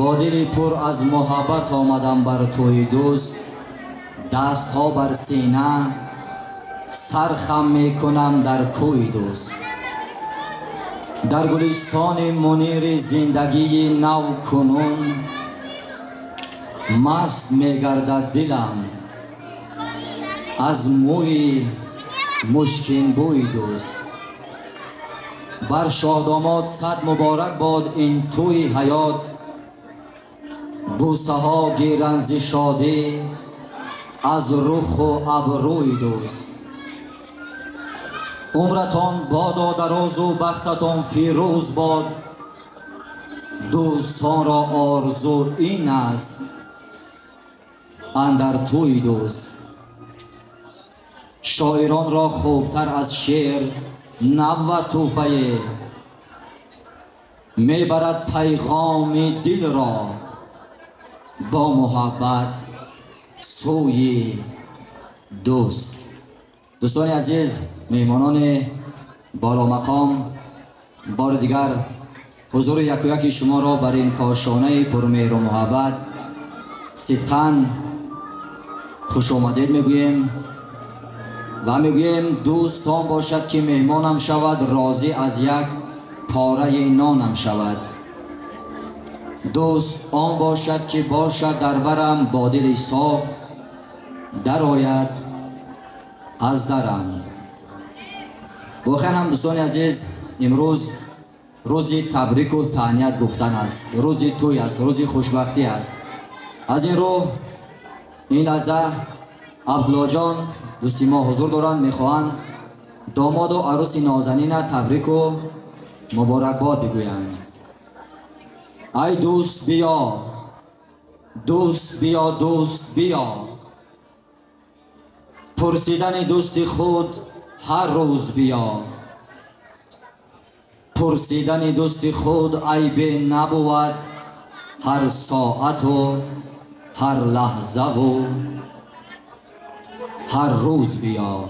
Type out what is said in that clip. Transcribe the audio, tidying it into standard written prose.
با دلی پر از محبت آمدم بر توی دوست، دست ها بر سینه سر خم می کنم در کوی دوست. در گلستان منیر زندگی نو کنون مست می گردد دلم از موی مشکین بوی دوست. بر شاهداماد صد مبارک باد این توی حیات، بوسه ها گیرند ز شادی از رخ و ابروی دوست. عمرتان بادا دراز و بختتان فیروز باد، دوستان را آرزو این است اندر توی دوست. شاعران را خوبتر از شعر نبود توفه، میبرد پیغام دل را با محبت سوی دوست. دوستان عزیز، مهمانان بالا مقام، بار دیگر حضور یک و یکی شما را بر این کاشانه پرمهر و محبت صدقاً خوش آمدید میگوییم و میگوییم دوست آن باشد که مهمانم شود، راضی از یک پاره نانم شود. دوست آن باشد که باشد در برم با دل صاف، در آید از درم. واقعا هم دوستان عزیز، امروز روزی تبریک و تهنیت گفتن است، روزی توی است، روزی خوشبختی است. از این رو این لحظه عبدالله جان دوستی ما حضور دارند، میخواهند داماد و عروس نازنین تبریک و مبارکباد بگویند. ای دوست بیا، دوست بیا، دوست بیا، پرسیدن دوست خود هر روز بیا. پرسیدن دوست خود عیب نبود، هر ساعت و هر لحظه و هر روز بیا.